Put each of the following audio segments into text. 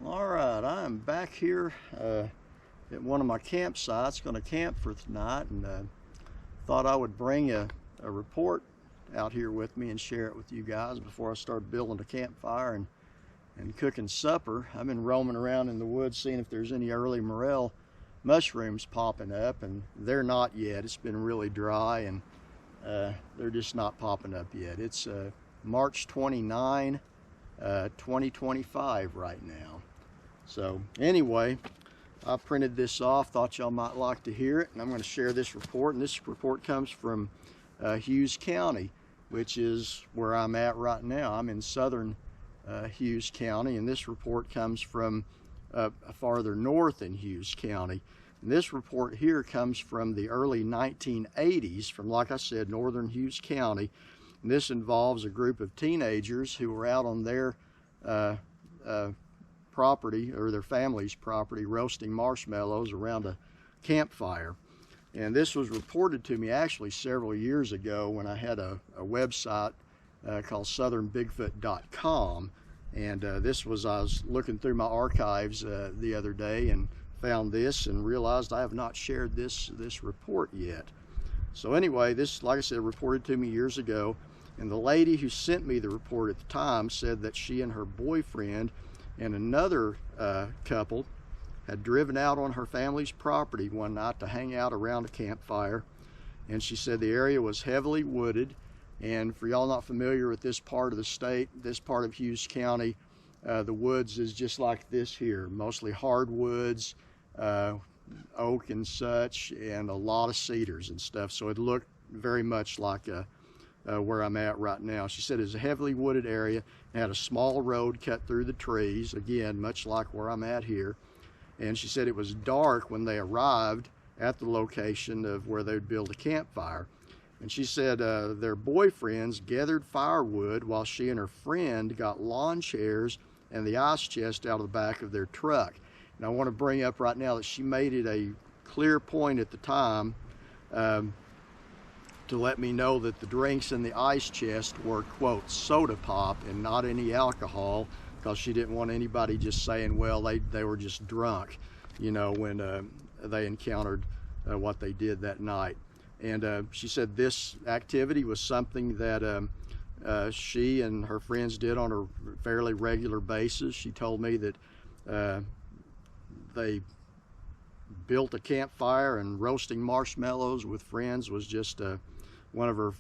All right, I'm back here at one of my campsites, going to camp for tonight, and thought I would bring a report out here with me and share it with you guys before I start building a campfire and cooking supper. I've been roaming around in the woods seeing if there's any early morel mushrooms popping up, and they're not yet. It's been really dry, and they're just not popping up yet. It's March 29, 2025 right now. So anyway, I printed this off, thought y'all might like to hear it, and I'm going to share this report. And this report comes from Hughes County, which is where I'm at right now. I'm in southern Hughes County, and this report comes from farther north in Hughes County. And this report here comes from the early 1980s from, like I said, Northern Hughes County. And this involves a group of teenagers who were out on their property, or their family's property, roasting marshmallows around a campfire. And this was reported to me actually several years ago when I had a website called southernbigfoot.com. And I was looking through my archives the other day and found this and realized I have not shared this report yet. So anyway, this, like I said, reported to me years ago. And the lady who sent me the report at the time said that she and her boyfriend and another couple had driven out on her family's property one night to hang out around a campfire. And she said the area was heavily wooded. And for y'all not familiar with this part of the state, this part of Hughes County, the woods is just like this here, mostly hardwoods, oak and such, and a lot of cedars and stuff. So it looked very much like where I'm at right now. She said it's a heavily wooded area and had a small road cut through the trees, again, much like where I'm at here. And she said it was dark when they arrived at the location of where they would build a campfire. And she said their boyfriends gathered firewood while she and her friend got lawn chairs and the ice chest out of the back of their truck. And I want to bring up right now that she made it a clear point at the time to let me know that the drinks in the ice chest were, quote, soda pop and not any alcohol, because she didn't want anybody just saying, well, they were just drunk, you know, when they encountered what they did that night. And she said this activity was something that she and her friends did on a fairly regular basis. She told me that they built a campfire, and roasting marshmallows with friends was just one of her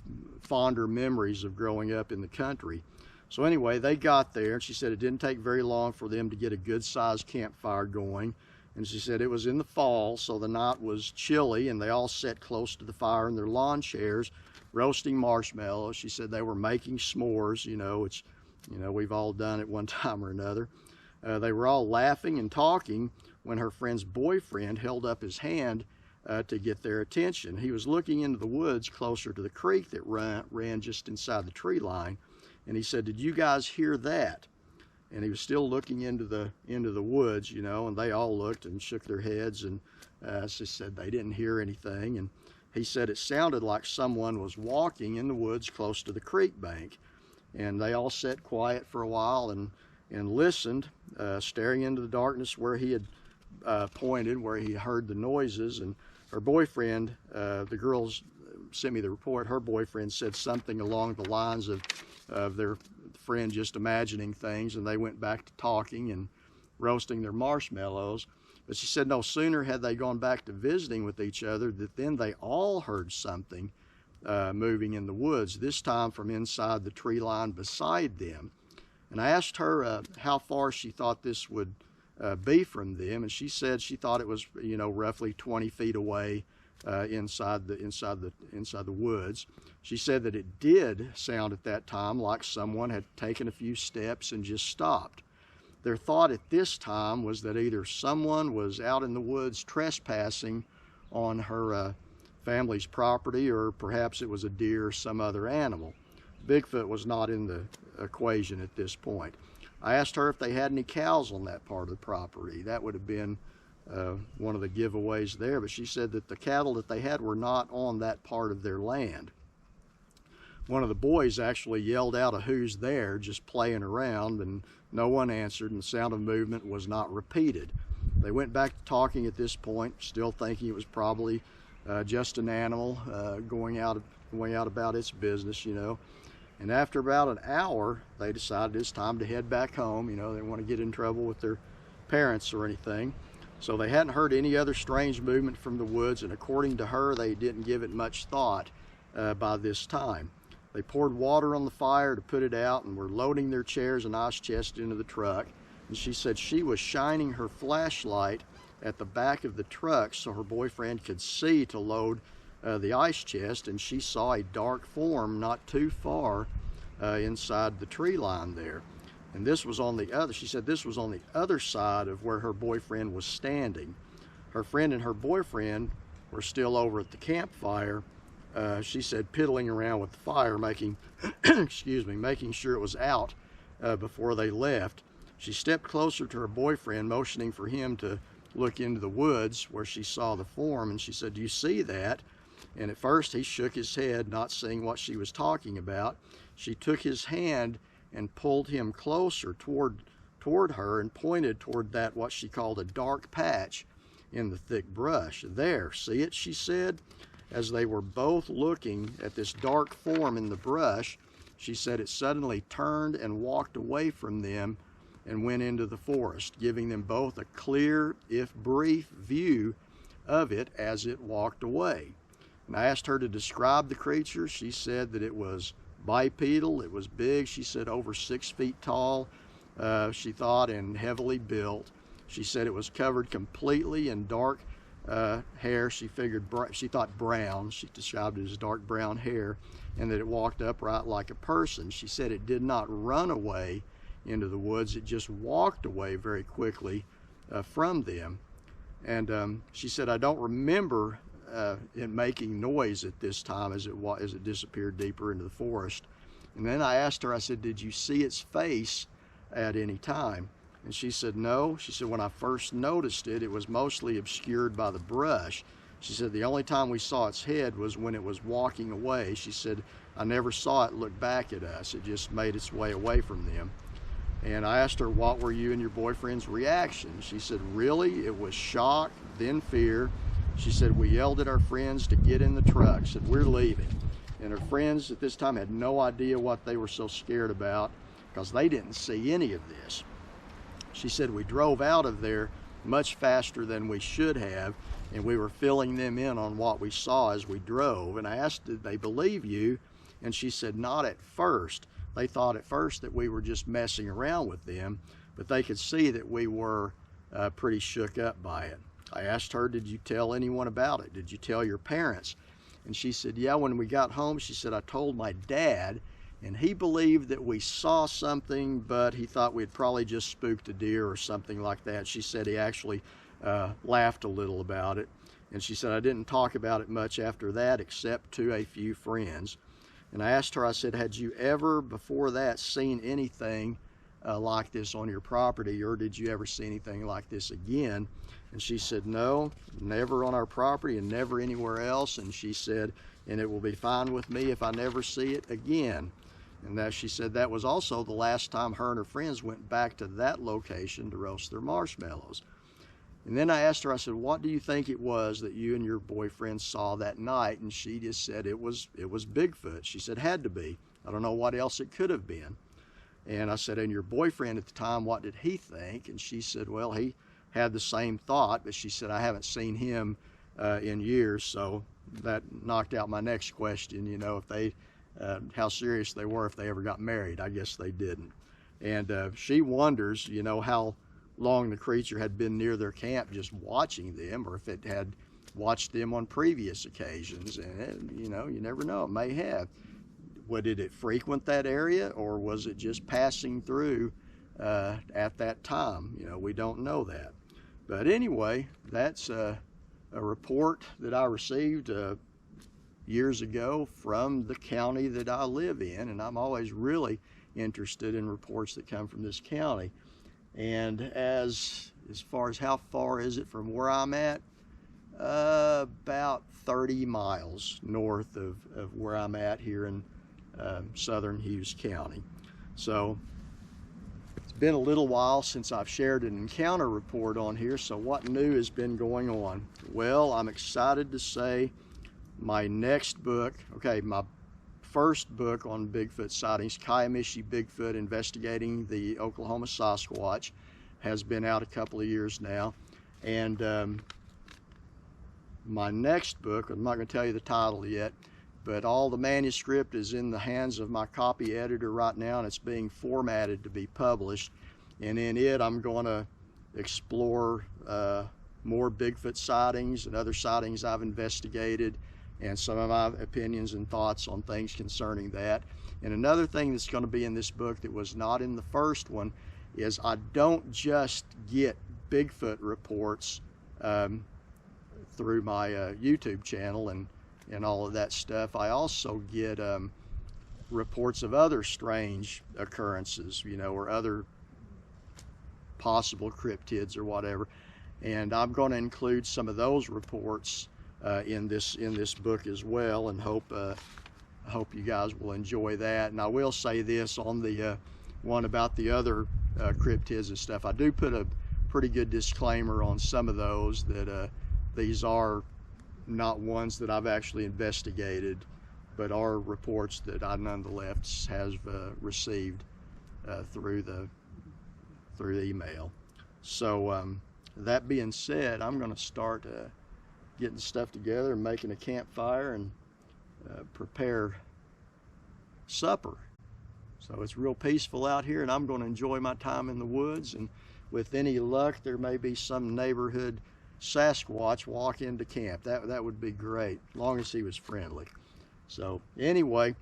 fonder memories of growing up in the country. So anyway, they got there, and she said it didn't take very long for them to get a good-sized campfire going. And she said it was in the fall, so the night was chilly, and they all sat close to the fire in their lawn chairs, roasting marshmallows. She said they were making s'mores, which, we've all done at one time or another. They were all laughing and talking when her friend's boyfriend held up his hand to get their attention. He was looking into the woods closer to the creek that ran just inside the tree line, and he said, "Did you guys hear that?" And he was still looking into the woods, and they all looked and shook their heads, and she said they didn't hear anything. And he said it sounded like someone was walking in the woods close to the creek bank. And they all sat quiet for a while and listened, staring into the darkness where he had pointed, where he heard the noises. And her boyfriend, the girls sent me the report, her boyfriend said something along the lines of their friend just imagining things, and they went back to talking and roasting their marshmallows. But she said no sooner had they gone back to visiting with each other that then they all heard something moving in the woods, this time from inside the tree line beside them. And I asked her how far she thought this would be from them, and she said she thought it was roughly 20 feet away inside the woods. She said that it did sound at that time like someone had taken a few steps and just stopped. Their thought at this time was that either someone was out in the woods trespassing on her family's property, or perhaps it was a deer or some other animal. Bigfoot was not in the equation at this point. I asked her if they had any cows on that part of the property. That would have been one of the giveaways there, but she said that the cattle that they had were not on that part of their land. one of the boys actually yelled out a "who's there," just playing around, and no one answered, and the sound of movement was not repeated. They went back to talking at this point, still thinking it was probably just an animal going out about its business, you know. And after about an hour, they decided it's time to head back home. You know, they didn't want to get in trouble with their parents or anything. So they hadn't heard any other strange movement from the woods, and according to her, they didn't give it much thought by this time. They poured water on the fire to put it out and were loading their chairs and ice chest into the truck. And she said she was shining her flashlight at the back of the truck so her boyfriend could see to load the ice chest, and she saw a dark form not too far inside the tree line there. And this was on the other, she said this was on the other side of where her boyfriend was standing. Her friend and her boyfriend were still over at the campfire, she said, piddling around with the fire, making making sure it was out before they left. She stepped closer to her boyfriend, motioning for him to look into the woods where she saw the form, and she said, "Do you see that?" And at first he shook his head, not seeing what she was talking about. She took his hand and pulled him closer toward her and pointed toward that what she called a dark patch in the thick brush. "There, see it?" she said. As they were both looking at this dark form in the brush, she said it suddenly turned and walked away from them and went into the forest, giving them both a clear, if brief, view of it as it walked away. And I asked her to describe the creature. She said that it was bipedal, it was big, she said over 6 feet tall, she thought, and heavily built. She said it was covered completely in dark hair. She thought brown. She described it as dark brown hair, and that it walked upright like a person. She said it did not run away into the woods, it just walked away very quickly from them. And she said, "I don't remember it making noise at this time as it disappeared deeper into the forest." And then I asked her, I said, "Did you see its face at any time?" And she said, "No." She said, "When I first noticed it, it was mostly obscured by the brush." She said, "The only time we saw its head was when it was walking away." She said, "I never saw it look back at us. It just made its way away from them." And I asked her, "What were you and your boyfriend's reaction?" She said, "Really, it was shock, then fear." She said, "We yelled at our friends to get in the truck, said we're leaving." And her friends at this time had no idea what they were so scared about because they didn't see any of this. She said, "We drove out of there much faster than we should have, and we were filling them in on what we saw as we drove." And I asked, "Did they believe you?" And she said, "Not at first. They thought at first that we were just messing around with them, but they could see that we were pretty shook up by it." I asked her, "Did you tell anyone about it? Did you tell your parents?" And she said, "Yeah, when we got home," she said, "I told my dad, and he believed that we saw something, but he thought we'd probably just spooked a deer or something like that." She said he actually laughed a little about it. And she said, "I didn't talk about it much after that except to a few friends." And I asked her, I said, "Had you ever before that seen anything like this on your property, or did you ever see anything like this again?" And she said, "No, never on our property and never anywhere else." And she said, "And it will be fine with me if I never see it again." And that, she said, that was also the last time her and her friends went back to that location to roast their marshmallows. And then I asked her, I said, "What do you think it was that you and your boyfriend saw that night?" And she just said it was Bigfoot. She said, "Had to be. I don't know what else it could have been." And I said, "And your boyfriend at the time, what did he think?" And she said, "Well, he had the same thought," but she said, "I haven't seen him in years." So that knocked out my next question, you know, if they, how serious they were if they ever got married. I guess they didn't. And she wonders, you know, how long the creature had been near their camp just watching them, or if it had watched them on previous occasions. And you know, you never know, it may have. Did it frequent that area, or was it just passing through at that time? You know, we don't know that. But anyway, that's a report that I received years ago from the county that I live in, and I'm always really interested in reports that come from this county. And as far as how far is it from where I'm at, about 30 miles north of where I'm at here in Southern Hughes County. So it's been a little while since I've shared an encounter report on here, so what new has been going on? Well, I'm excited to say my next book, my first book on Bigfoot sightings, Kiamichi Bigfoot Investigating the Oklahoma Sasquatch, has been out a couple of years now. And my next book, I'm not going to tell you the title yet, but all the manuscript is in the hands of my copy editor right now, and it's being formatted to be published. And in it, I'm going to explore more Bigfoot sightings and other sightings I've investigated, and some of my opinions and thoughts on things concerning that. And another thing that's going to be in this book that was not in the first one is I don't just get Bigfoot reports through my YouTube channel and all of that stuff. I also get reports of other strange occurrences, or other possible cryptids or whatever. And I'm going to include some of those reports in this book as well, and hope you guys will enjoy that. And I will say this on the one about the other cryptids and stuff, I do put a pretty good disclaimer on some of those that these are not ones that I've actually investigated, but are reports that I nonetheless have received through the email. So that being said, I'm going to start getting stuff together and making a campfire and prepare supper. So it's real peaceful out here, and I'm going to enjoy my time in the woods, and with any luck there may be some neighborhood Sasquatch walk into camp. That would be great, as long as he was friendly. So anyway,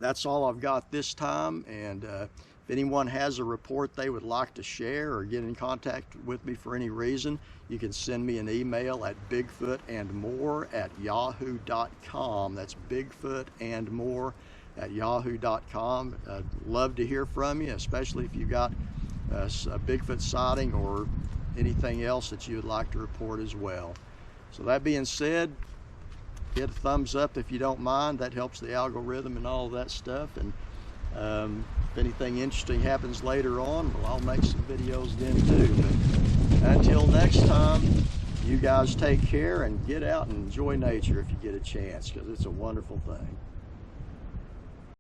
that's all I've got this time, and if anyone has a report they would like to share or get in contact with me for any reason, you can send me an email at bigfootandmore@yahoo.com. That's bigfootandmore@yahoo.com. I'd love to hear from you, especially if you got a Bigfoot sighting or anything else that you would like to report as well. So that being said, hit a thumbs up if you don't mind. That helps the algorithm and all of that stuff. And if anything interesting happens later on, well, I'll make some videos then too. But until next time, you guys take care and get out and enjoy nature if you get a chance, because it's a wonderful thing.